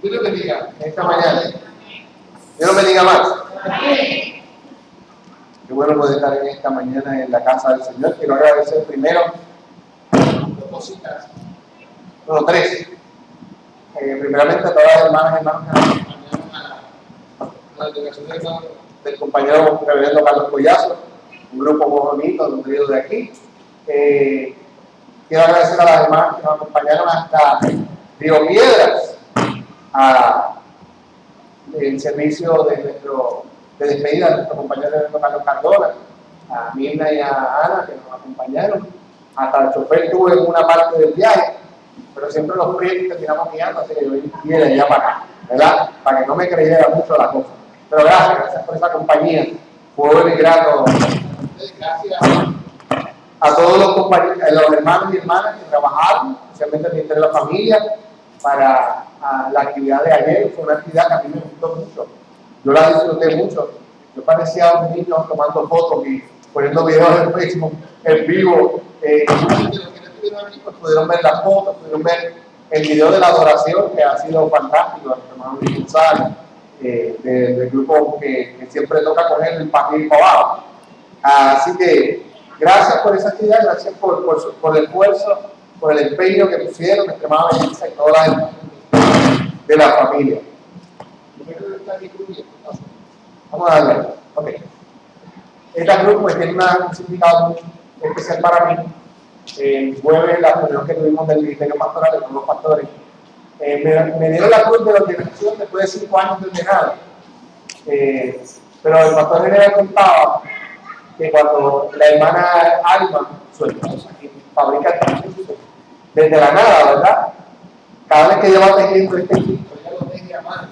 Dios los bendiga esta mañana. Dios los bendiga más. Qué bueno poder estar en esta mañana en la casa del Señor. Quiero agradecer primero dos cositas. Bueno, tres. Primeramente a todas las hermanas y hermanos que nos acompañaron a la educación del compañero reverendo Carlos Collazo, un grupo muy bonito, de un periodo de aquí. Quiero agradecer a las hermanas que nos acompañaron hasta Río Piedras, el servicio de despedida de nuestro compañero reverendo Carlos Cardona, a Mirna y a Ana que nos acompañaron. Hasta el chofer estuvo en una parte del viaje, pero siempre los proyectos terminamos guiando, así que yo vine de allá para acá, ¿verdad? Para que no me creyera mucho la cosa. Pero gracias por esa compañía. Fue muy grato. Gracias a todos los compañeros, los hermanos y hermanas que trabajaron, especialmente el Ministerio de la Familia, para la actividad de ayer. Fue una actividad que a mí me gustó mucho. Yo la disfruté mucho. Yo parecía un niño tomando fotos y poniendo videos en Facebook, en vivo. Pues pudieron ver las fotos, pudieron ver el video de la adoración, que ha sido fantástico, el hermano Luis González, del grupo que siempre toca con él, el Paquín y Cobado. Así que gracias por esa actividad, gracias por el esfuerzo, por el empeño que pusieron, extremadamente y todas las de la familia. Vamos a darle. Ok. Esta grupo pues, tiene un significado muy especial para mí. El jueves, la reunión que tuvimos del Ministerio Pastoral con los pastores, me dieron la cruz de la ordenación después de 5 años de ordenado. Pero el pastor general contaba que cuando la hermana Alma, su esposa, que fabrica el desde la nada, ¿verdad? Cada vez que ella va tejiendo este equipo, ella lo teje a mano,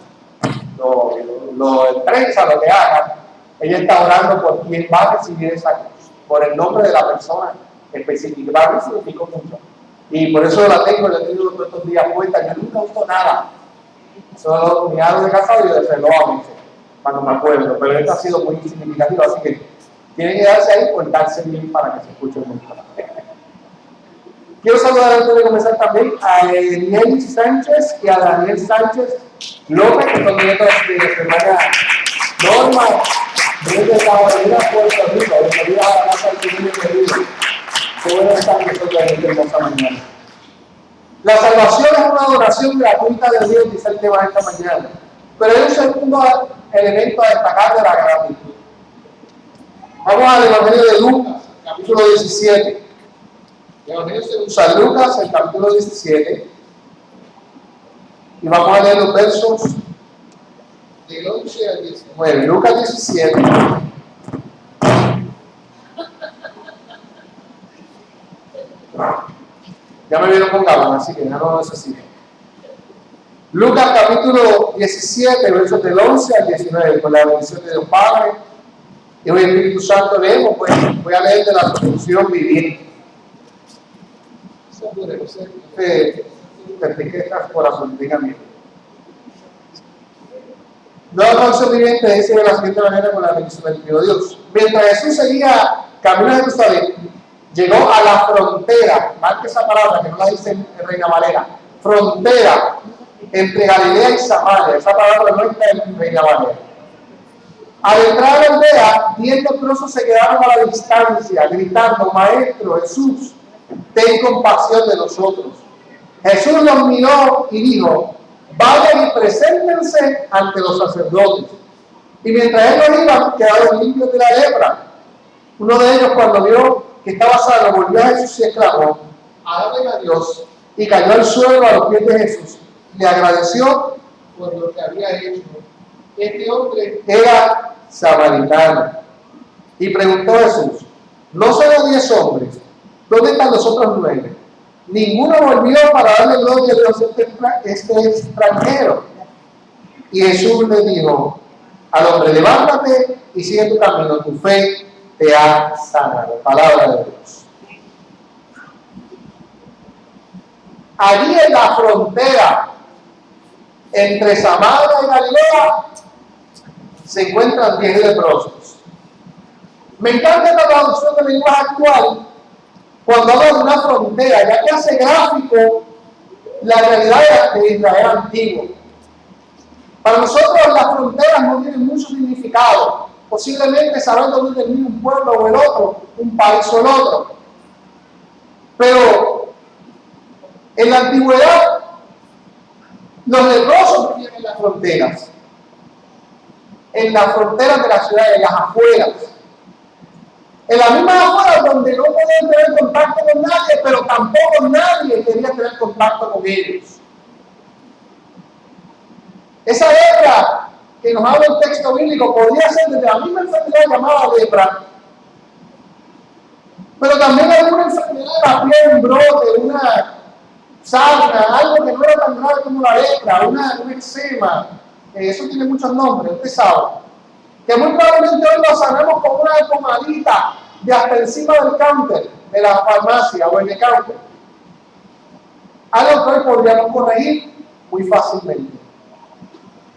lo prensa, lo que haga, ella está orando por quien va a recibir esa cruz, por el nombre de la persona específica. Para mí significó mucho. Y por eso la tengo, la he tenido todos estos días puesta. Yo nunca uso nada. Solo mi aro de casado y de reloj a veces, cuando me acuerdo. Pero esto ha sido muy significativo, así que tienen que darse ahí por darse bien para que se escuche mucho. Quiero saludar antes de comenzar también a Eliel Sánchez y a Daniel Sánchez López, que son nietos de nuestra hermana Norma, desde Caballera, Puerto Rico. Bienvenida a la casa del Señor querido. Qué bueno estar con nosotros en esta hermosa mañana. La salvación es una adoración gratuita de Dios, dice el tema de esta mañana. Pero hay un segundo elemento a destacar de la gratitud. Vamos al Evangelio de Lucas, capítulo 17. El Evangelio de San Lucas, el capítulo 17. Y vamos a leer los versos del 11 al 19. Lucas 17. Ya me vieron con Gabán, así que ya no lo necesito. Lucas capítulo 17, versos del 11 al 19, con la bendición de Dios Padre y el Espíritu Santo leemos, pues voy a leer de la traducción viviente. Te riquezas corazón, dígame. Nueva traducción viviente dice de la siguiente manera con la bendición del Dios. Mientras Jesús seguía camino a Jerusalén, llegó a la frontera, marque esa palabra que no la dice en Reina Valera, frontera entre Galilea y Samaria. Esa palabra no está en Reina Valera. Al entrar a la aldea, 10 leprosos se quedaron a la distancia, gritando: Maestro Jesús, ten compasión de nosotros. Jesús los miró y dijo: vayan y preséntense ante los sacerdotes. Y mientras ellos iban, quedaron limpios de la lepra. Uno de ellos, cuando vio que estaba sano, volvió a Jesús y exclamó: alaben a Dios, y cayó al suelo a los pies de Jesús. Le agradeció por lo que había hecho. Este hombre era samaritano. Y preguntó a Jesús: ¿no solo 10 hombres? ¿Dónde están los otros 9? Ninguno volvió para darle gloria a Dios este extranjero. Y Jesús le dijo al hombre: levántate y sigue tu camino, tu fe te ha sanado. Palabra de Dios. Allí en la frontera entre Samaria y Galilea se encuentran 10 leprosos. Me encanta esta traducción del lenguaje actual cuando habla de una frontera, ya que hace gráfico la realidad de Israel antiguo. Para nosotros las fronteras no tienen mucho significado. Posiblemente saber dónde termina un pueblo o el otro, un país o el otro. Pero en la antigüedad, los leprosos vivían en las fronteras. En las fronteras de la ciudad, en las afueras. En las mismas afueras donde no podían tener contacto con nadie, pero tampoco nadie quería tener contacto con ellos. Esa lepra que nos habla el texto bíblico podría ser desde la misma enfermedad llamada lepra, pero también alguna enfermedad de la piel, un brote, una sarna, algo que no era tan grave como la lepra, un eczema, eso tiene muchos nombres, usted sabe, que muy probablemente hoy lo sanamos con una pomadita de hasta encima del counter de la farmacia o en el counter. Algo que hoy podríamos corregir muy fácilmente.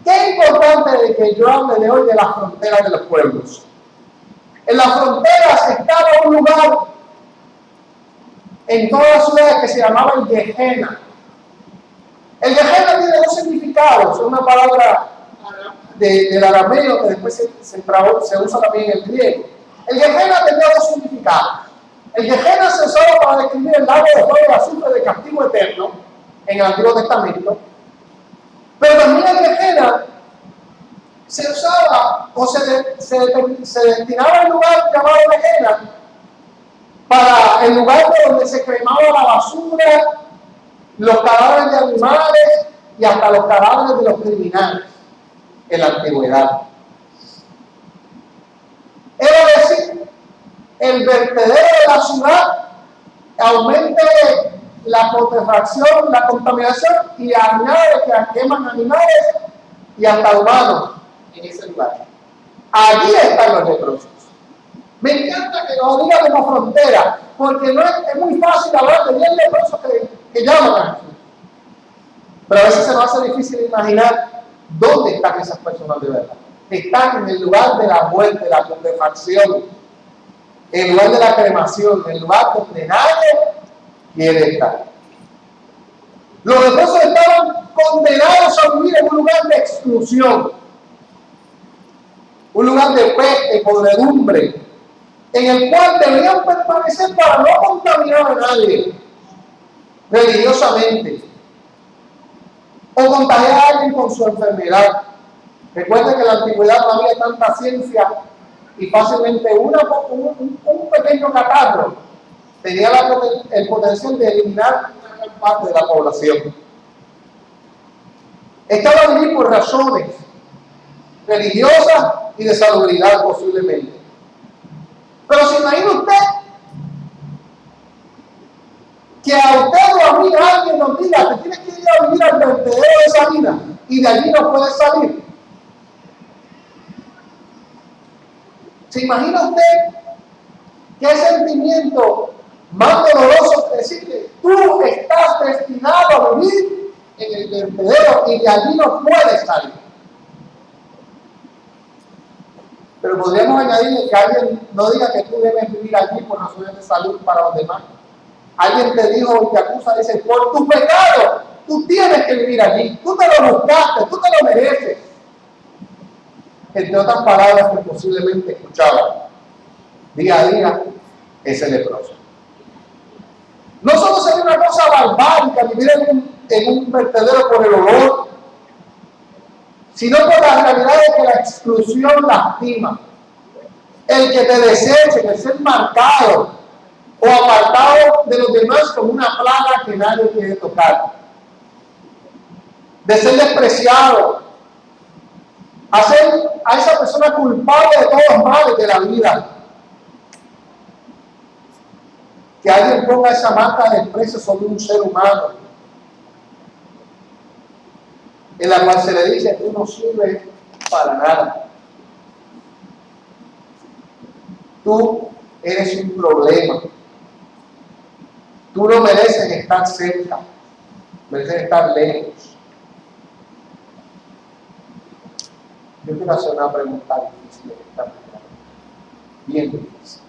Qué importante de que yo hable de hoy de las fronteras de los pueblos. En las fronteras estaba un lugar en toda la ciudad que se llamaba el Gehenna. El Gehenna tiene dos significados, es una palabra del arameo que después se usa también en el griego. El Gehenna tenía dos significados. El Gehenna se usaba para describir el lago de fuego y azufre de castigo eterno en el Antiguo Testamento. Pero también el Gehenna se usaba o se destinaba al lugar llamado Gehenna para el lugar donde se cremaba la basura, los cadáveres de animales y hasta los cadáveres de los criminales en la antigüedad. Es decir, el vertedero de la ciudad aumente la putrefacción, la contaminación y añade que queman animales y hasta humanos en ese lugar. Allí están los leprosos. Me encanta que nos diga como frontera, porque no es muy fácil hablar de 10 leprosos que llaman aquí. Pero a veces se nos hace difícil imaginar dónde están esas personas de verdad. Están en el lugar de la muerte, de la putrefacción, en el lugar de la cremación, en el lugar donde nadie quiere estar. Los leprosos estaban condenados a vivir en un lugar de exclusión, un lugar de peste, podredumbre, en el cual debían permanecer para no contaminar a nadie religiosamente o contagiar a alguien con su enfermedad. Recuerden que en la antigüedad no había tanta ciencia y fácilmente un pequeño catarro tenía el potencial de eliminar una gran parte de la población. Estaban allí por razones religiosas y de salubridad posiblemente. Pero se imagina usted que a usted o a mí alguien nos diga que tienes que ir a vivir al vertedero de esa vida y de allí no puedes salir. ¿Se imagina usted qué sentimiento más doloroso es decirle, tú estás destinado a vivir en el vertedero y de allí no puedes salir? Pero podríamos añadirle que alguien no diga que tú debes vivir allí por razones de salud para los demás. Alguien te dijo y te acusa, dice, por tu pecado, tú tienes que vivir allí. Tú te lo buscaste, tú te lo mereces. Entre otras palabras que posiblemente escuchaba día a día ese leproso. No solo sería una cosa barbárica vivir en un vertedero por el olor, sino por la realidad de que la exclusión lastima. El que te desechen, el ser marcado o apartado de los demás como una plaga que nadie quiere tocar. De ser despreciado, hacer a esa persona culpable de todos los males de la vida. Que alguien ponga esa marca de desprecio sobre un ser humano, en la cual se le dice, tú no sirves para nada. Tú eres un problema. Tú no mereces estar cerca, mereces estar lejos. Yo quiero hacer una pregunta difícil, bien difícil.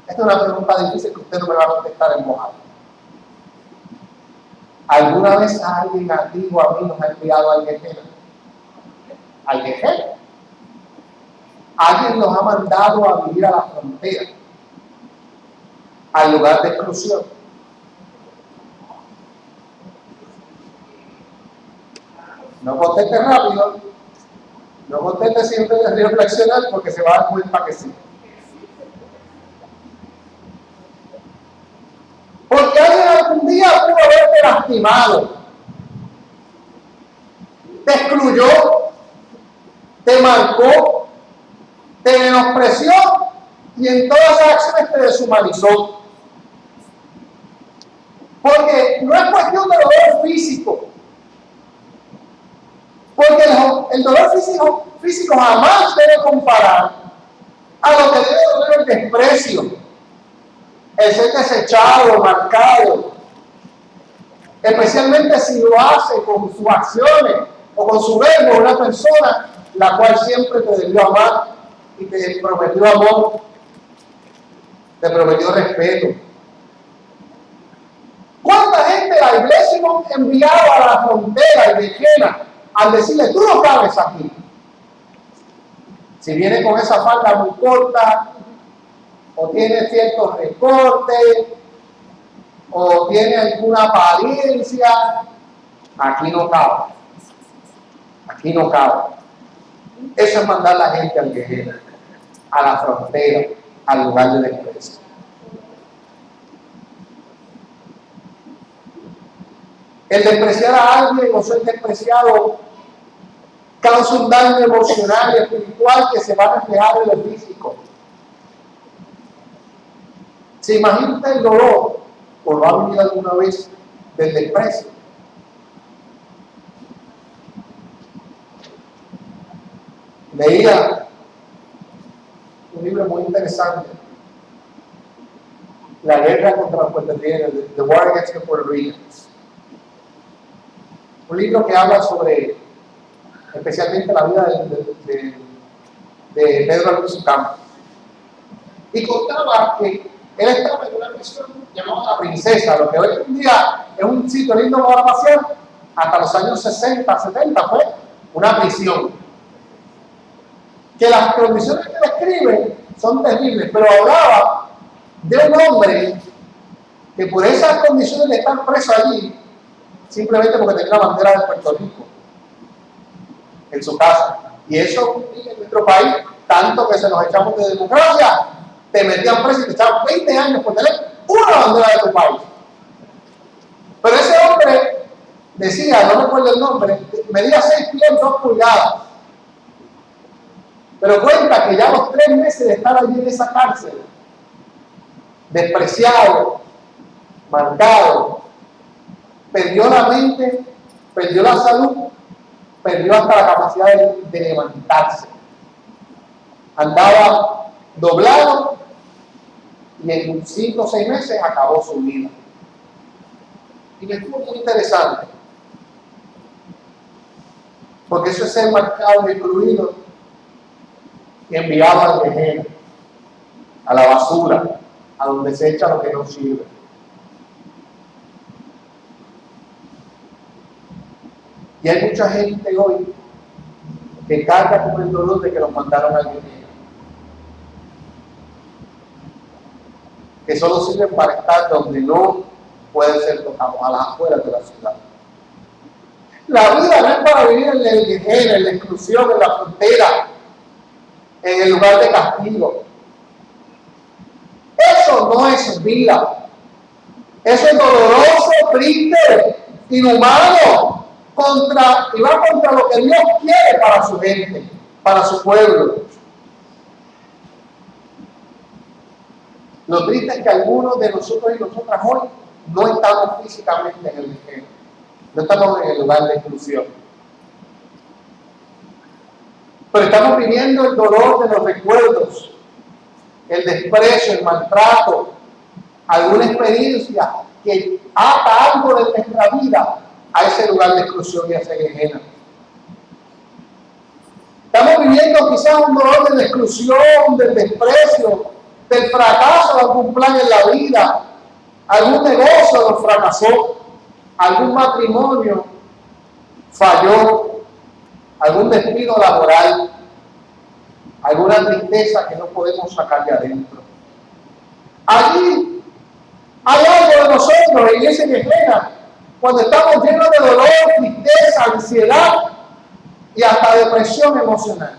Esta es una pregunta difícil que usted no me va a contestar en voz alta. ¿Alguna vez alguien a ti o a mí nos ha enviado al Gehenna? Al Gehenna. Alguien nos ha mandado a vivir a la frontera, al lugar de exclusión. No conteste rápido, no conteste siempre de reflexionar porque se va a dar cuenta que sí. Porque alguien algún día pudo haberte lastimado, te excluyó, te marcó, te menospreció y en todas esas acciones te deshumanizó. Porque no es cuestión de dolor físico. Porque el dolor físico jamás debe comparar a lo que debe doler el desprecio, el ser desechado, marcado, especialmente si lo hace con sus acciones o con su verbo, una persona la cual siempre te debió amar y te prometió amor, te prometió respeto. ¿Cuánta gente la iglesia hemos enviado a la frontera de Gehenna al decirle, tú no cabes aquí? Si viene con esa falda muy corta, o tiene ciertos recortes, o tiene alguna apariencia, aquí no cabe. Aquí no cabe. Eso es mandar a la gente al Gehenna, a la frontera, al lugar de desprecio. El despreciar a alguien o ser despreciado causa un daño emocional y espiritual que se va a reflejar en lo físico. ¿Se imagina usted el dolor, o lo ha vivido alguna vez, del desprecio? Leía un libro muy interesante, La guerra contra los puertorriqueños, The War Against the Puerto Ricans. Un libro que habla sobre, especialmente la vida de Pedro Albizu Campos. Y contaba que él estaba en una misión llamada La Princesa, lo que hoy en día es un sitio lindo para pasear. Hasta los años 60, 70 fue una prisión. Que las condiciones que describe son terribles, pero hablaba de un hombre que por esas condiciones de estar preso allí, simplemente porque tenía la bandera de Puerto Rico en su casa. Y eso en nuestro país, tanto que se nos echamos de democracia, te metían preso y te echaban 20 años por tener una bandera de tu país. Pero ese hombre decía, no recuerdo el nombre, medía 6 pies 2 pulgadas. Pero cuenta que ya a los 3 meses de estar allí en esa cárcel, despreciado, marcado, perdió la mente, perdió la salud, perdió hasta la capacidad de levantarse. Andaba doblado y en 5 o 6 meses acabó su vida. Y me estuvo muy interesante, porque eso es ser marcado y excluido y enviado al Gehenna, a la basura, a donde se echa lo que no sirve. Y hay mucha gente hoy que carga con el dolor de que los mandaron al Gehenna, que solo sirven para estar donde no pueden ser tocados, a las afueras de la ciudad. La vida no es para vivir en el Gehenna, en la exclusión, en la frontera, en el lugar de castigo. Eso no es vida. Eso es doloroso, triste, inhumano, y va contra lo que Dios quiere para su gente, para su pueblo. Lo triste es que algunos de nosotros y nosotras hoy no estamos físicamente en el Gehenna, no estamos en el lugar de exclusión. Pero estamos viviendo el dolor de los recuerdos, el desprecio, el maltrato, alguna experiencia que ata algo de nuestra vida a ese lugar de exclusión y a ese Gehenna. Estamos viviendo quizás un dolor de la exclusión, del desprecio, del fracaso de algún plan en la vida, algún negocio nos fracasó, algún matrimonio falló, algún despido laboral, alguna tristeza que no podemos sacar de adentro. Allí hay algo de nosotros, iglesia viejera, cuando estamos llenos de dolor, tristeza, ansiedad y hasta depresión emocional.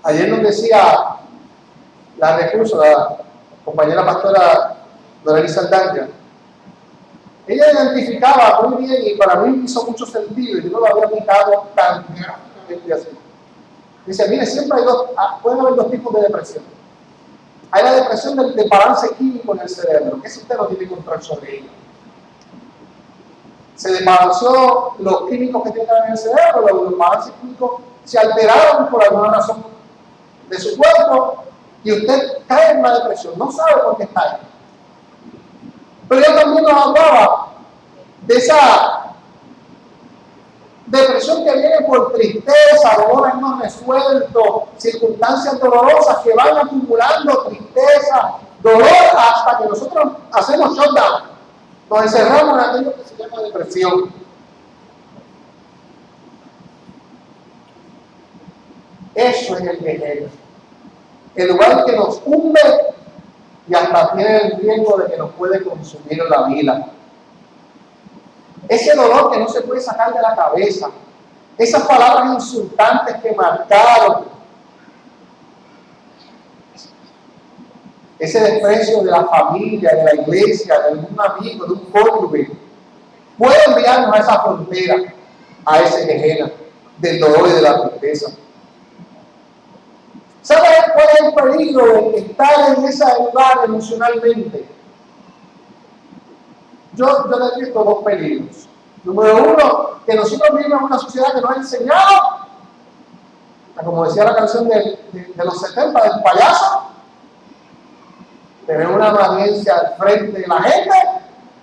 Ayer nos decía la recurso, la compañera pastora Doralisa Aldaya, ella identificaba muy bien y para mí hizo mucho sentido y yo no lo había aplicado tan gráficamente así. Dice, mire, siempre hay pueden haber dos tipos de depresión. Hay la depresión del balance químico en el cerebro, que eso usted no tiene control sobre ella. Se desbalanceó los químicos que tienen en el cerebro, los balances químicos se alteraron por alguna razón de su cuerpo y usted cae en la depresión, no sabe por qué está ahí. Pero ella también nos hablaba de esa depresión que viene por tristeza, dolores no resueltos, circunstancias dolorosas que van acumulando tristeza, dolor, hasta que nosotros hacemos shutdown. Nos encerramos en aquello que se llama depresión. Eso es el veneno. El lugar que nos hunde y hasta tiene el riesgo de que nos puede consumir la vida. Ese dolor que no se puede sacar de la cabeza. Esas palabras insultantes que marcaron. Ese desprecio de la familia, de la iglesia, de un amigo, de un cónyuge. Puede enviarnos a esa frontera, a ese Gehenna del dolor y de la tristeza. ¿Sabes cuál es el peligro de estar en ese lugar emocionalmente? Yo le he visto dos peligros. Número uno, que nosotros vivimos en una sociedad que nos ha enseñado, como decía la canción de los 70, del payaso, tener una apariencia al frente de la gente,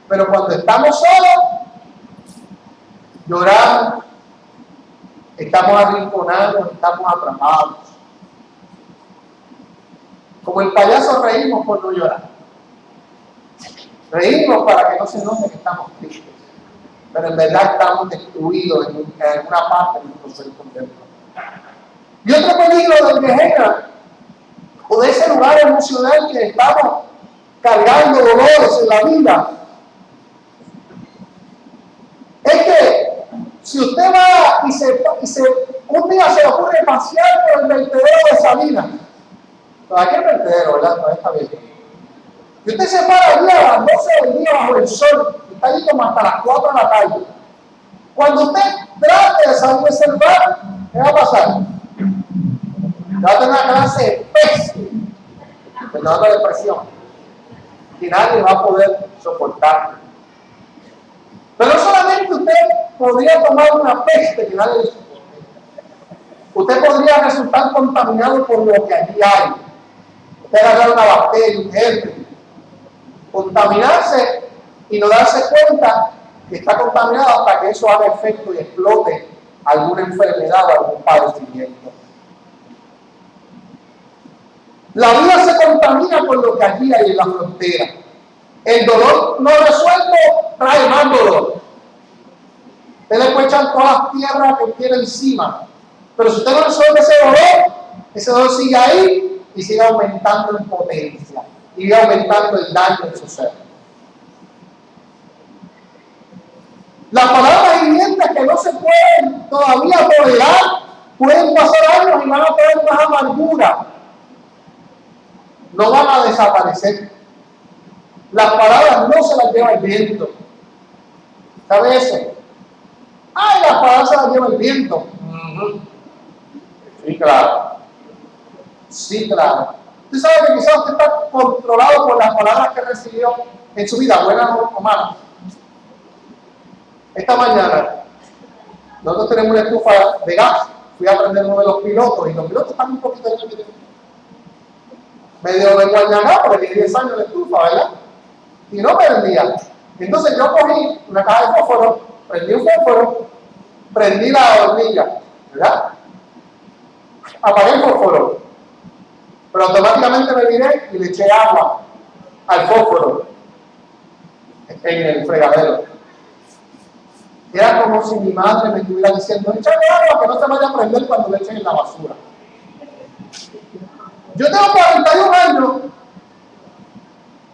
pero cuando estamos solos, lloramos, estamos arrinconados, estamos atrapados. Como el payaso reímos por no llorar. Reímos para que no se note que estamos tristes. Pero en verdad estamos destruidos en alguna parte de nuestro ser por dentro. Y otro peligro del Gehenna, o de ese lugar emocional que estamos cargando dolores en la vida, es que si usted va un día se le ocurre pasear por el vertedero de Salinas, aquí el vertedero, ¿verdad? No está bien. Y usted se para allí a las 12 del día bajo el sol, y está allí como hasta las 4 de la tarde. Cuando usted trate de salir de ese lugar, ¿qué va a pasar? Va a tener una clase de peste, perdón la depresión, que nadie va a poder soportar. Pero no solamente usted podría tomar una peste que nadie le soporte, usted podría resultar contaminado por lo que allí hay. Usted agarrar una bacteria, un germen, contaminarse y no darse cuenta que está contaminado hasta que eso haga efecto y explote alguna enfermedad o algún padecimiento. La vida se contamina por lo que allí hay en la frontera. El dolor no resuelto trae más dolor. Usted le puede echar todas las tierras que tiene encima, pero si usted no resuelve ese dolor sigue ahí y sigue aumentando en potencia y sigue aumentando el daño en su ser. Las palabras hirientes que no se pueden todavía tolerar, pueden pasar años y van a tener más amargura. No van a desaparecer. Las palabras no se las lleva el viento. ¿Sabe eso? ¡Ay, las palabras se las lleva el viento! Sí, claro. Sí, claro. Usted sabe que quizás usted está controlado por las palabras que recibió en su vida, buenas o malas. Esta mañana, nosotros tenemos una estufa de gas. Fui a prender uno de los pilotos y los pilotos están un poquito medio de guañaná porque tiene 10 años la estufa, ¿verdad? Y no prendía. Entonces yo cogí una caja de fósforo, prendí un fósforo, prendí la hornilla, ¿verdad? Apagué el fósforo, pero automáticamente me viré y le eché agua al fósforo en el fregadero. Era como si mi madre me estuviera diciendo, échale agua que no se vaya a prender cuando le echen en la basura. Yo tengo 41 años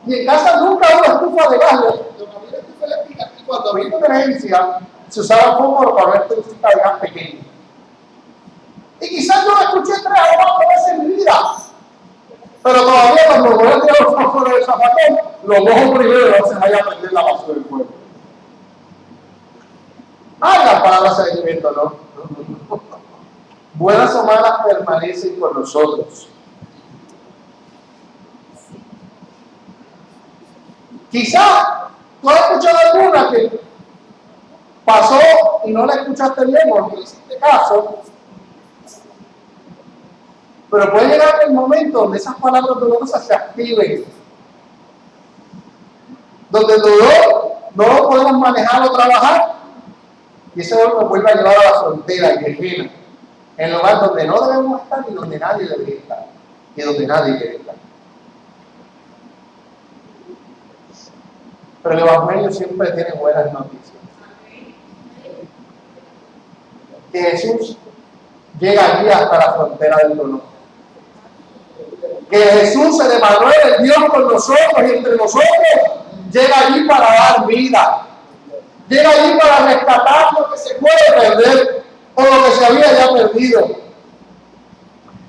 y en casa nunca hubo estufa de gas. Y cuando había emergencia, se usaba como para una estufa de gas pequeña. Y quizás yo escuché 3 o 4 veces en mi vida. Pero todavía cuando voy a tirar los fósforos del zapatón, lo mojo primero y no se vaya a prender la basura del fuego. Las palabras de seguimiento, ¿no? Buenas o malas permanecen con nosotros. Quizás tú has escuchado alguna que pasó y no la escuchaste bien o no le hiciste caso, pero puede llegar el momento donde esas palabras dolorosas se activen, donde el dolor no lo podemos manejar o trabajar, y ese dolor nos vuelve a llevar a la frontera y Gehenna, en el lugar donde no debemos estar y donde nadie debería estar, y donde nadie quiere estar. Pero el Evangelio siempre tiene buenas noticias. Que Jesús llega allí hasta la frontera del dolor. Que Jesús, el Emanuel, el Dios con nosotros y entre nosotros, llega allí para dar vida. Llega allí para rescatar lo que se puede perder o lo que se había ya perdido.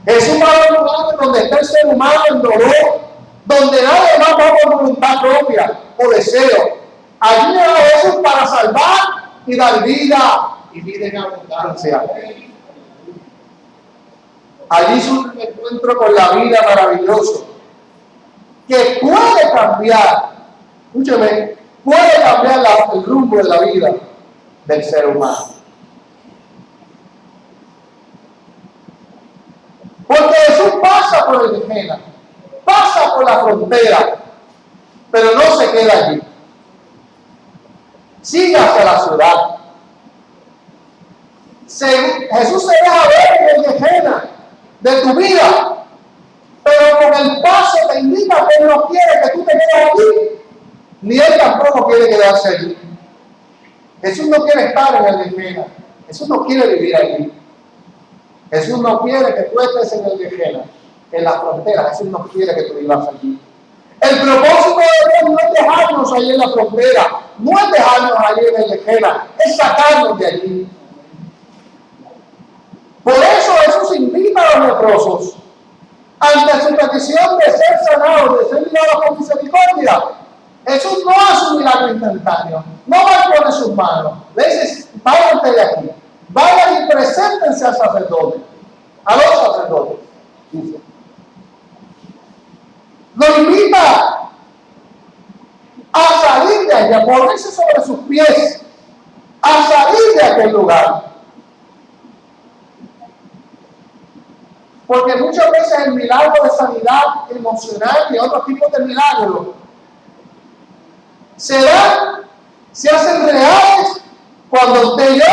Jesús va a un lugar donde está el ser humano en dolor, donde nadie más va por voluntad propia o deseo. Allí llega Jesús para salvar y dar vida y vida en abundancia. Allí es un encuentro con la vida maravilloso que puede cambiar, escúcheme, puede cambiar el rumbo de la vida del ser humano. Porque Jesús pasa por el Gehenna, pasa por la frontera, pero no se queda allí. Sigue hacia la ciudad. Jesús se deja ver en el Gehenna de tu vida, pero con el paso te indica que Él no quiere que tú te quedes allí, ni Él tampoco quiere quedarse allí. Jesús no quiere estar en el Gehenna, Jesús no quiere vivir allí. Jesús no quiere que tú estés en el Gehenna, en la frontera. Jesús no quiere que tú vivas allí. El propósito de Dios no es dejarnos allí en la frontera, no es dejarnos allí en el Gehenna, es sacarnos de allí. Por eso Jesús invita a los leprosos, ante su petición de ser sanados, de ser mirados con misericordia. Jesús no hace un milagro instantáneo, no va a poner sus manos, le dice, váyanse de aquí, vayan y preséntense al sacerdote, a los sacerdotes, dice. Lo invita a salir de allí, a ponerse sobre sus pies, a salir de aquel lugar. Porque muchas veces el milagro de sanidad emocional y otros tipos de milagros se dan, se hacen reales cuando usted y yo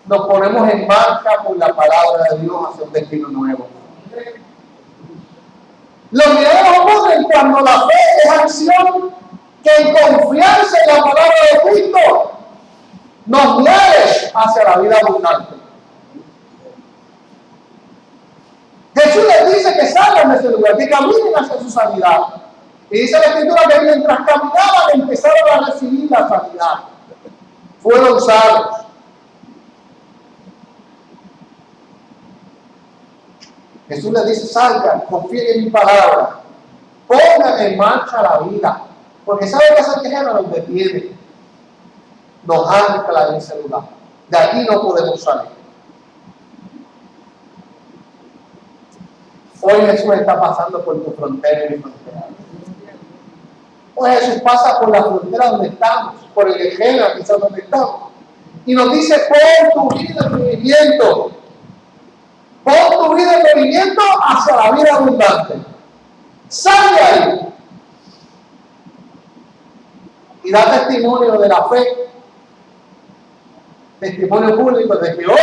nos ponemos en marcha por la palabra de Dios hacia un destino nuevo. Los milagros ocurren cuando la fe es acción que en confianza en la palabra de Cristo nos mueve hacia la vida abundante. Jesús les dice que salgan de ese lugar, que caminen hacia su sanidad. Y dice la Escritura que mientras caminaban empezaron a recibir la sanidad. Fueron sanos. Jesús les dice, salgan, confíen en mi palabra, pongan en marcha la vida. Porque sabe que esa quejera nos detiene, nos ancla en ese lugar. De aquí no podemos salir. Hoy Jesús está pasando por tu frontera y mi frontera. Hoy Jesús pasa por la frontera donde estamos, por el Gehenna, quizás donde estamos. Y nos dice, pon tu vida en movimiento. Pon tu vida en movimiento hacia la vida abundante. Sal de ahí. Y da testimonio de la fe. Testimonio público de que hoy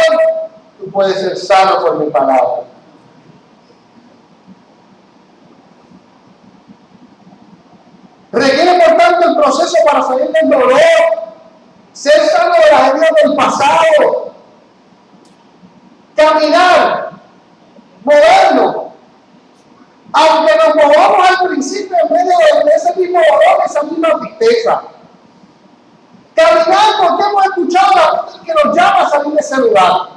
tú puedes ser sano por mi palabra. Requiere, por tanto, el proceso para salir del dolor, ser sano de las Caminar, movernos. Aunque nos movamos al principio en medio de ese mismo dolor, esa misma tristeza. Caminar porque hemos escuchado la voz que nos llama a salir de ese lugar.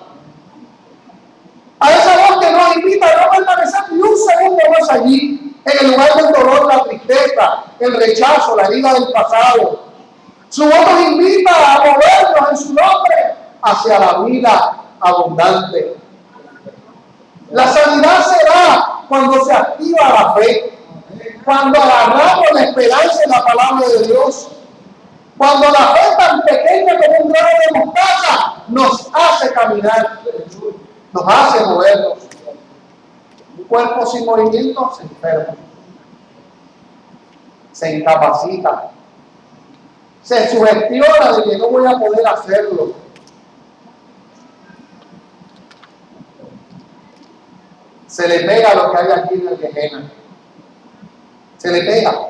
A esa voz que nos invita a no permanecer ni un segundo más allí, en el lugar del dolor, la tristeza, el rechazo, la herida del pasado. Su voz nos invita a movernos en su nombre hacia la vida abundante. La sanidad se da cuando se activa la fe, cuando agarramos la esperanza en la palabra de Dios, cuando la fe tan pequeña como un grano de mostaza nos hace caminar, nos hace movernos. Un cuerpo sin movimiento se enferma, se incapacita, se sugestiona de que no voy a poder hacerlo. Se le pega lo que hay aquí en el Gehenna. Se le pega.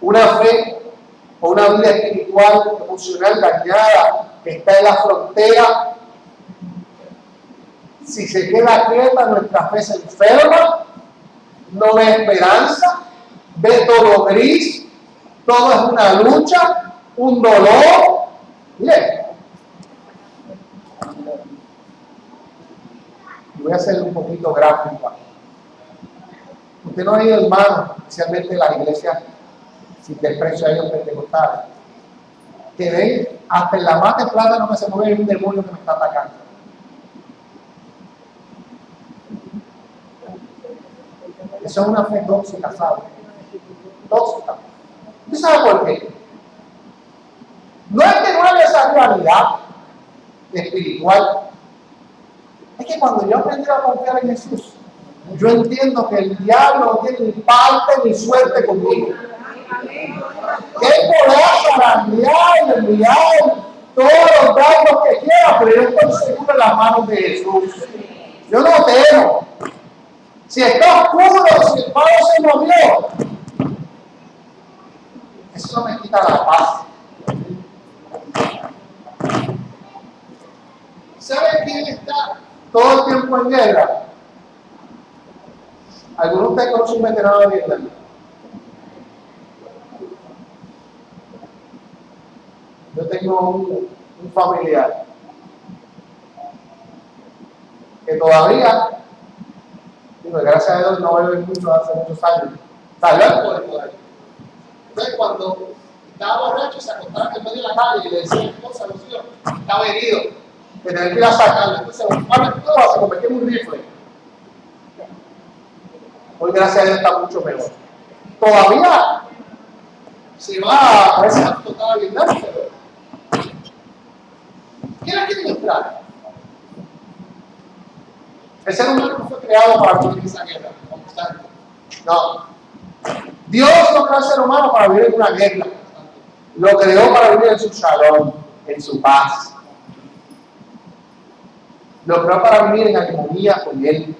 Una fe o una vida espiritual, emocional dañada, que está en la frontera. Si se queda quieta, nuestra fe se enferma, no ve esperanza, ve todo gris, todo es una lucha, un dolor. Mire, voy a ser un poquito gráfico. Usted no ha ido, hermano, especialmente en las iglesias, sin desprecio a ellos pentecostales, que ven hasta en la mata de plátano que se mueve un demonio que me está atacando. Eso es una fe tóxica, ¿sabe? Tóxica. ¿Usted sabe por qué? No es que no haya esa realidad espiritual. Es que cuando yo aprendí a confiar en Jesús, yo entiendo que el diablo no tiene ni parte ni suerte conmigo. Que él podrá zarandear y enviar todos los daños que quiera, pero yo estoy seguro en las manos de Jesús. Yo no temo. Si está oscuro, si el palo se movió, eso no me quita la paz. ¿Sabe quién está todo el tiempo en guerra? ¿Alguno de ustedes conoce un veterano de Vietnam? Yo tengo un familiar que todavía, digo, gracias a Dios no bebe mucho hace muchos años, salió al puerto de ahí. Entonces cuando estaba borracho se acostaba en medio de la calle y le decía cosas a los hijos, estaba herido, que tenía que ir a sacarlo. Entonces se convirtió en un rifle. Hoy gracias a Dios está mucho mejor. Todavía se va a esa total Vietnam, pero ¿quién la quiere ilustrar? El ser humano no fue creado para vivir en esa guerra constante. No. Dios no creó al ser humano para vivir en una guerra. Lo creó para vivir en su shalom, en su paz. Lo creó para vivir en armonía con Él.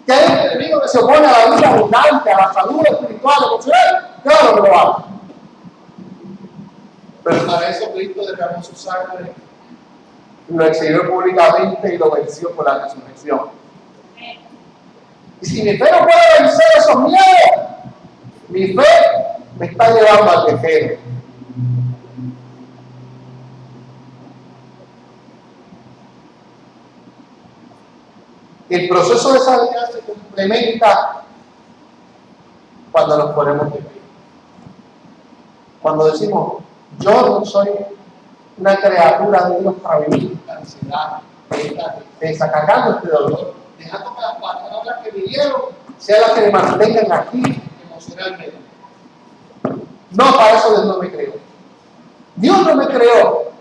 Que hay un enemigo que se opone a la vida abundante, a la salud espiritual, emocional, claro que lo haga. Pero para eso Cristo derramó su sangre, lo exhibió públicamente y lo venció por la resurrección. Y si mi fe no puede vencer esos miedos, mi fe me está llevando al tejero. El proceso de sanidad se complementa cuando nos ponemos de pie. Cuando decimos, yo no soy una criatura de Dios para vivir esta ansiedad, esta tristeza, cargando este dolor, dejando que las palabras que vinieron sean las que me mantengan aquí emocionalmente. No, para eso Dios no me creó. Dios no me creó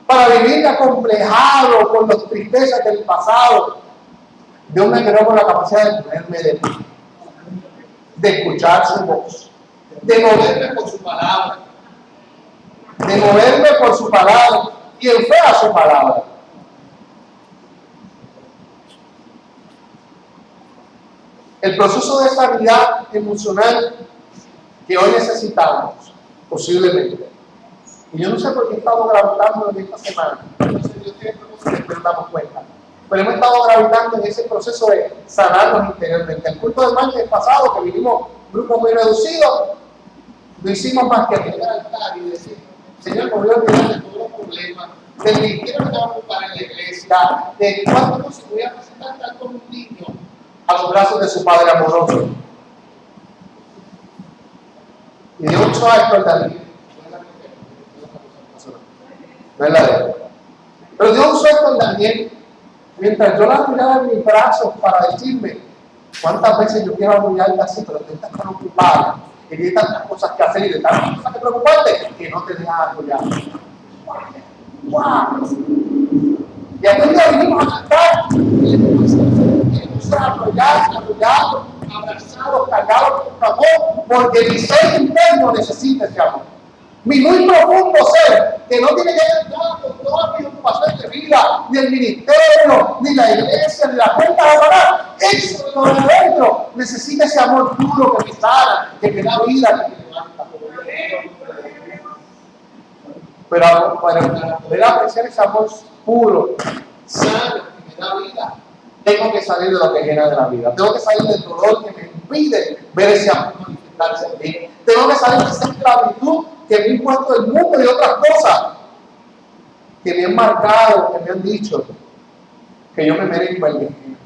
para vivir acomplejado con las tristezas del pasado. Dios me creó con la capacidad de ponerme de pie, de escuchar su voz, de moverme por su palabra, y en fe a su palabra. El proceso de sanidad emocional que hoy necesitamos, posiblemente, y yo no sé por qué estamos grabando en esta semana, entonces Dios que hay propósito que nos damos cuenta. Pero hemos estado gravitando en ese proceso de sanarnos interiormente. El culto del martes pasado, que vinimos un grupo muy reducido, no hicimos más que venir al altar y decir: Señor, me voy a olvidar de todos los problemas, del ministerio que va a ocupar en la iglesia, de cuánto se voy a presentar tal como un niño a los brazos de su padre amoroso. Y Dios usó a esto al David. No es la de él. Pero Dios usó esto al Daniel mientras yo la miraba en mis brazos para decirme: cuántas veces yo quiero arrullarte así, pero tú estás tan ocupada y tienes tantas cosas que hacer y de tantas cosas que preocuparte que no te dejas arrullar. ¡Wow! Y aquel día vinimos a cantar y queremos ser arrullados, abrazados, cargados por amor, porque mi ser interno necesita ese amor. Mi muy profundo ser, que no tiene que ver nada con todas mis ocupaciones de vida, ni el ministerio, ni la iglesia, ni la cuenta de pagar. Eso de lo de adentro necesita ese amor puro que me sana, que me da vida, que me levanta. Pero para poder apreciar ese amor puro, sano, que me da vida, tengo que salir de lo que llena de la vida. Tengo que salir del dolor que me impide ver ese amor manifestarse en mí. Tengo que salir de esa esclavitud que me ha impuesto el mundo y otras cosas que me han marcado, que me han dicho que yo me merezco el destino.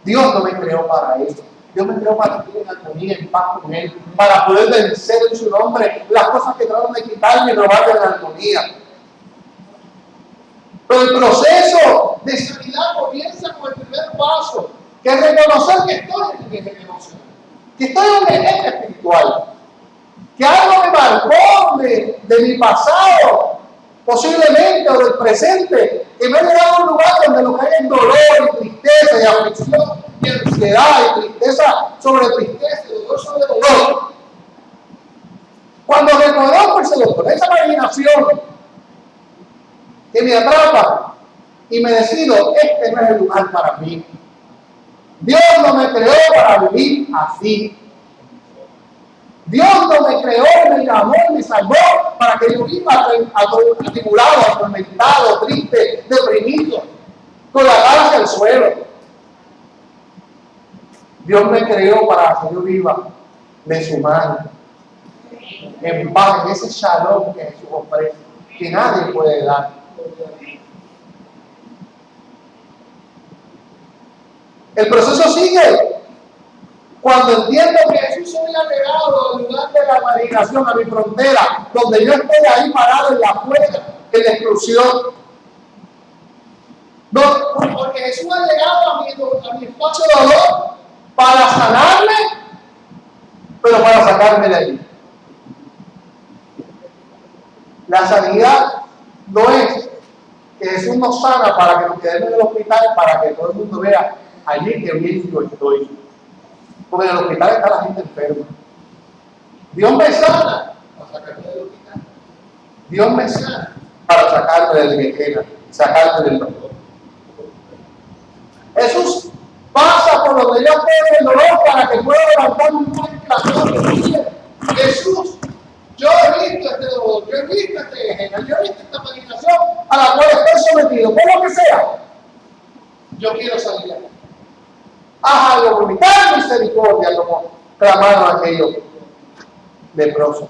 Dios no me creó para eso. Dios me creó para vivir en armonía, en paz con Él, para poder vencer en su nombre las cosas que tratan de quitarme y robarme la armonía. Pero el proceso de sanidad comienza con el primer paso, que es reconocer que estoy en un eje emocional, que estoy en un eje espiritual, que algo me marcó de mi pasado, posiblemente, o del presente, que me ha llegado a un lugar donde lo que hay es dolor y tristeza y aflicción y ansiedad y tristeza sobre tristeza y dolor sobre dolor. Cuando reconozco ese dolor, esa imaginación que me atrapa y me decido: este no es el lugar para mí. Dios no me creó para vivir así. Dios no me creó, me llamó, me salvó para que yo viva atribulado, atormentado, triste, deprimido, con la cara hacia el suelo. Dios me creó para que yo viva de su mano, en paz, en ese shalom que Jesús ofrece, que nadie puede dar. El proceso sigue cuando entiendo que Jesús se había llegado al lugar de la marginación, a mi frontera, donde yo estoy ahí parado en la afuera, en la exclusión. No, porque Jesús ha llegado a mi espacio de dolor para sanarme, pero para sacarme de allí. La sanidad no es que Jesús nos sana para que nos quedemos en el hospital, para que todo el mundo vea allí que bien yo estoy. Porque en el hospital está la gente enferma. Dios me sana para sacarme del hospital. Dios me sana para sacarme del Gehenna, sacarme del dolor. Jesús pasa por donde yo estoy el dolor para que pueda levantarme un buen clamor. Jesús, yo he visto este dolor, yo he visto este Gehenna, yo he visto esta meditación a la cual estoy sometido, por lo que sea. Yo quiero salir de aquí. Haz algo por mí, ten misericordia, como clamaron aquellos leprosos.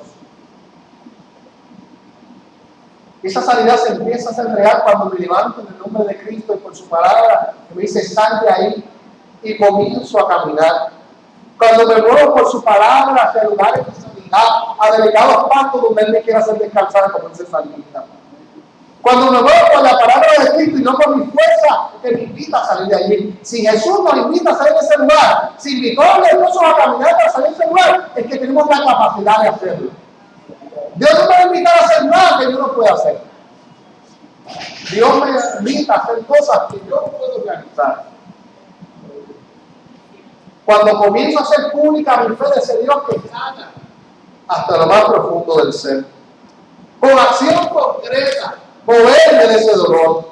Esa sanidad se empieza a hacer real cuando me levanto en el nombre de Cristo y por su palabra, que me dice: salte ahí, y comienzo a caminar. Cuando me muevo por su palabra hacia lugares de sanidad, a delicados pastos donde Él me quiere hacer descansar, como dice el salmista. Cuando me muevo por la palabra de Cristo y no por mi fuerza, que me invita a salir de allí. Si Jesús nos invita a salir de ese lugar, si invitó a los esposos a caminar para salir de ese lugar, es que tenemos la capacidad de hacerlo. Dios no me va a invitar a hacer nada que yo no pueda hacer. Dios me invita a hacer cosas que yo no puedo realizar. Cuando comienzo a hacer pública mi fe de ese Dios que sana hasta lo más profundo del ser, con acción concreta, moverme de ese dolor.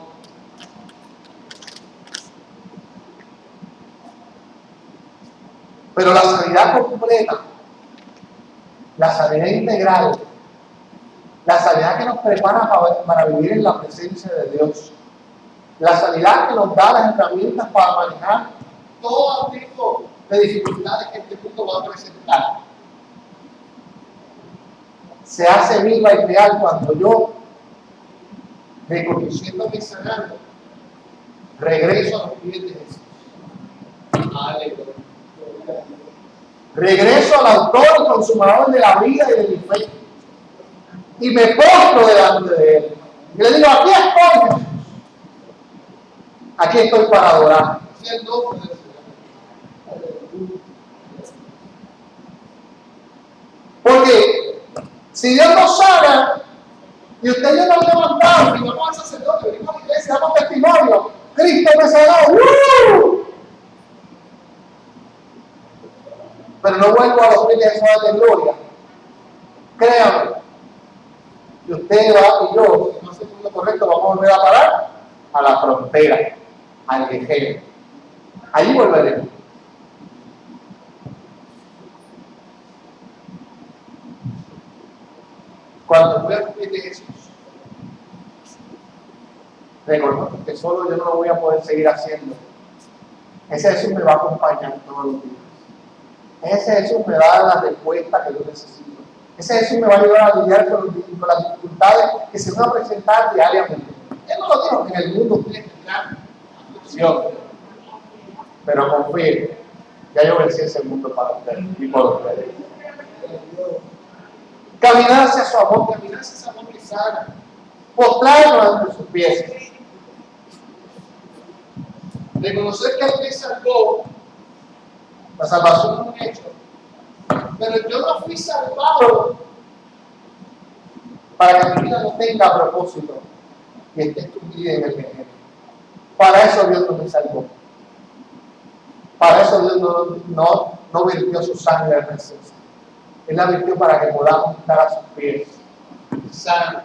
Pero la sanidad completa, la sanidad integral, la sanidad que nos prepara para vivir en la presencia de Dios, La sanidad que nos da las herramientas para manejar todo tipo de dificultades que este mundo va a presentar. Se hace viva y real cuando yo, reconociéndome y sanando, regreso a los pies de Jesús. Aleluya. Regreso al autor y consumador de la vida y de mi fe. Y me postro delante de él. Y le digo, aquí estoy, Jesús. Aquí estoy para adorar. Porque si Dios nos sana y usted ya nos ha levantado, y vamos al sacerdote, venimos a la iglesia, damos testimonio, Cristo me sanó. Pero no vuelvo a los fines de gloria. Créame. Y usted va y yo, si no hace lo correcto, vamos a volver a parar a la frontera, al Egeo. Allí volveremos. Cuando voy a los de Jesús, reconozco que solo yo no lo voy a poder seguir haciendo. Ese Jesús me va a acompañar todos los días. Ese Jesús me va a dar la respuesta que yo necesito. Ese Jesús me va a ayudar a lidiar con las dificultades que se van a presentar diariamente. Él no lo dijo que en el mundo tiene gran aflicción. Pero confíe, ya yo vencí ese mundo para ustedes y por ustedes. Caminar hacia su amor, caminar hacia ese amor que sana. Postrarnos ante sus pies. Reconocer que Él me salvó. La salvación es un hecho. Pero yo no fui salvado para que mi vida no tenga propósito y esté escondida en el veneno. Para eso Dios no me salvó. Para eso Dios no vertió su sangre al Jesús. Él la vertió para que podamos estar a sus pies, sanos,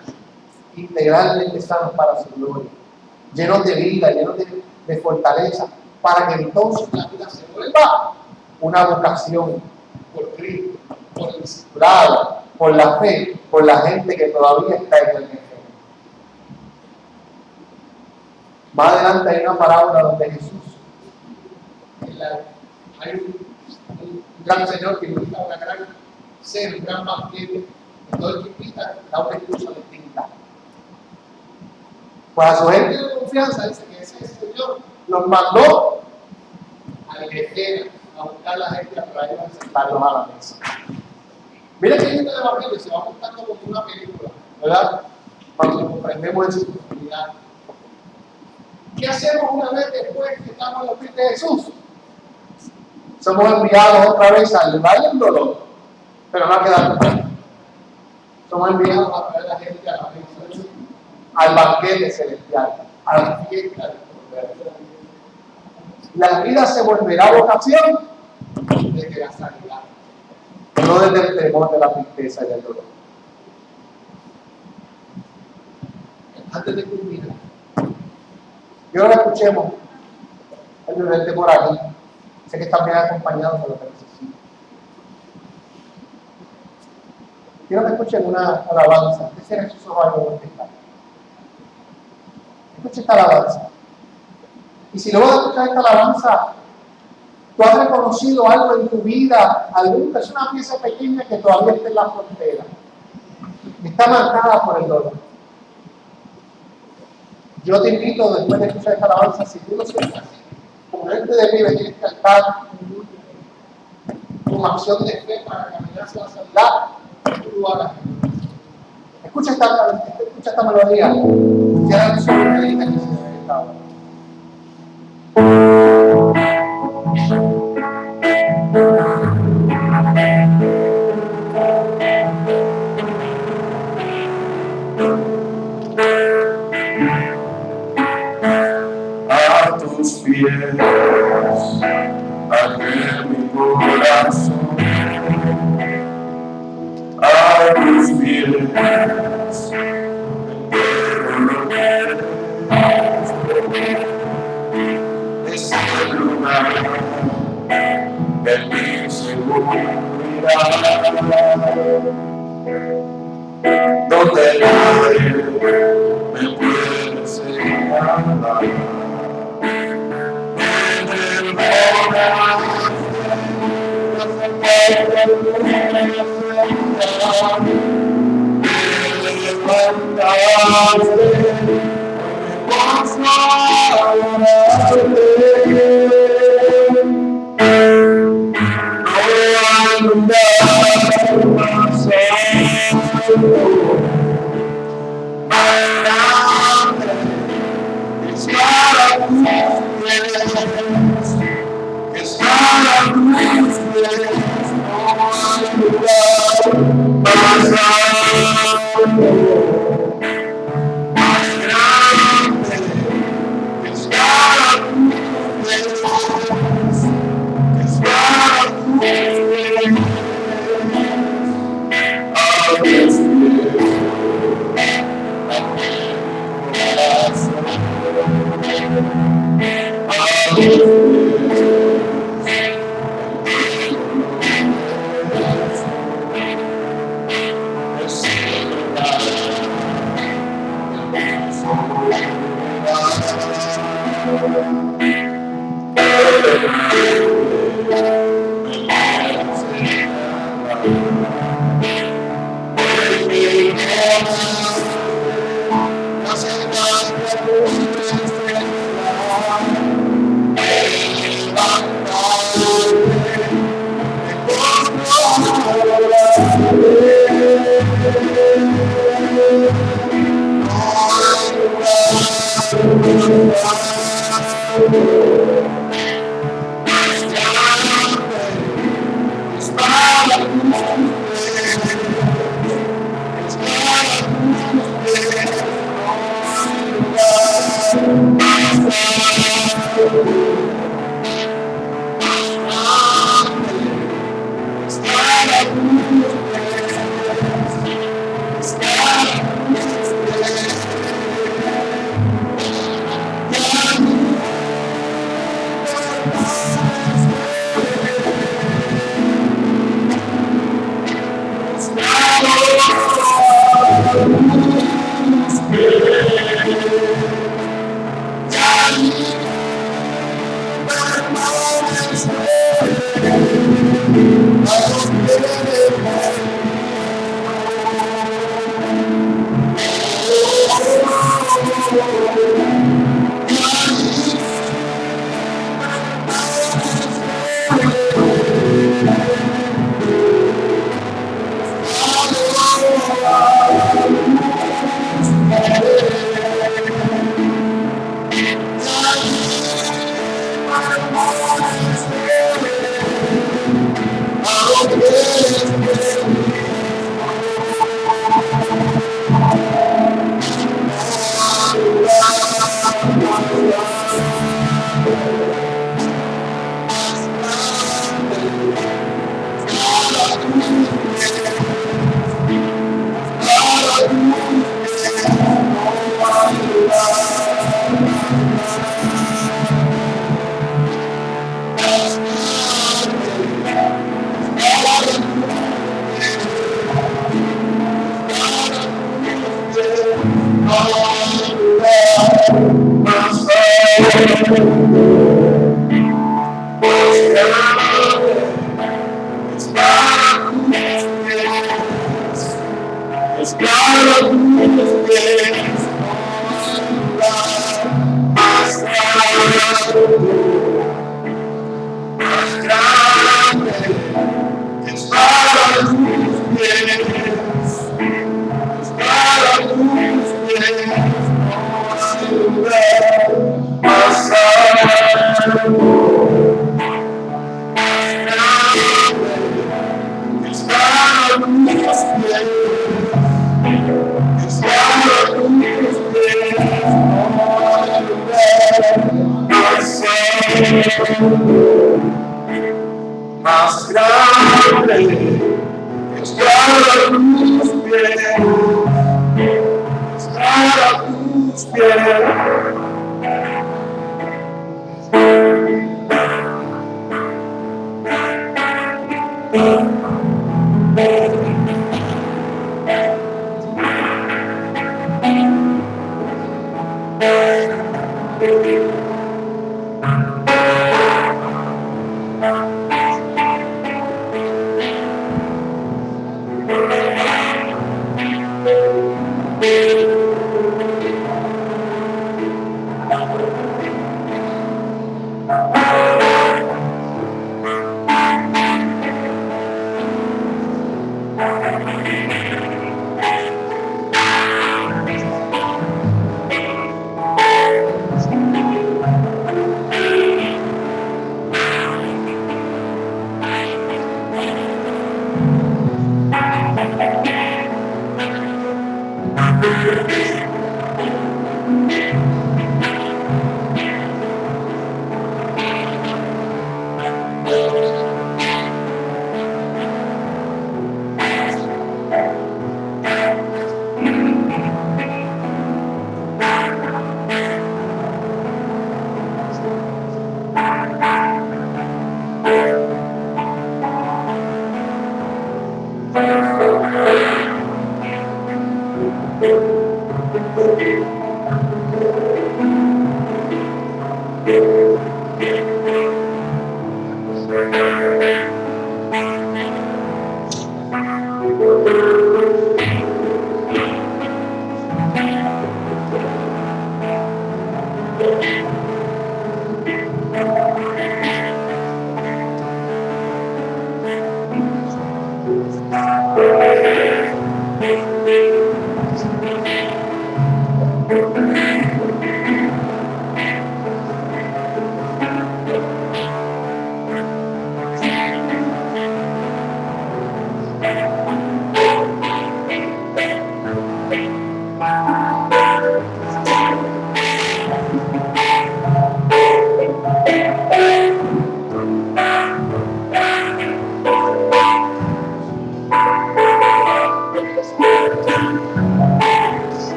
integralmente sanos para su gloria, llenos de vida, llenos de fortaleza, para que entonces la vida se vuelva una vocación por Cristo, por el discipulado, por la fe, por la gente que todavía está en el Evangelio. Más adelante hay una parábola donde Jesús, hay un gran señor que invita a una gran cena, un gran banquete, y todo el que invita da una excusa distinta. Pues a su gente de confianza dice que ese señor los mandó a la iglesia a buscar a la gente a traer a sentarlos a la mesa. Mira que este evangelio se va montando como una película, ¿verdad? Cuando comprendemos en su profundidad. ¿Qué hacemos una vez después que estamos en los pies de Jesús? Somos enviados otra vez al valle del dolor, pero no ha quedado claro. Somos enviados a traer a la gente a la mesa, al banquete celestial, a la fiesta del Cordero. La vida se volverá vocación desde la sanidad, no desde el temor de la tristeza y del dolor. Antes de culminar, yo lo escuchemos el del temor aquí. Sé que están bien acompañados de lo que necesito. Quiero que escuchen una alabanza. ¿Qué será sus ojos algo donde están? Escucha esta alabanza. Y si luego de escuchar esta alabanza, tú has reconocido algo en tu vida, alguna es una pieza pequeña que todavía está en la frontera, está marcada por el dolor. Yo te invito, después de escuchar esta alabanza, si tú lo sientes así, ponerte de pie, venir a cantar tu acción de fe para caminar hacia la sanidad, tú lo hagas. Escucha esta melodía. Cierra tus ojos y medita en ese estado. A tus pies, aquel mi corazón, a tus pies, es el lugar de mi seguridad, donde nadie me puede señalar.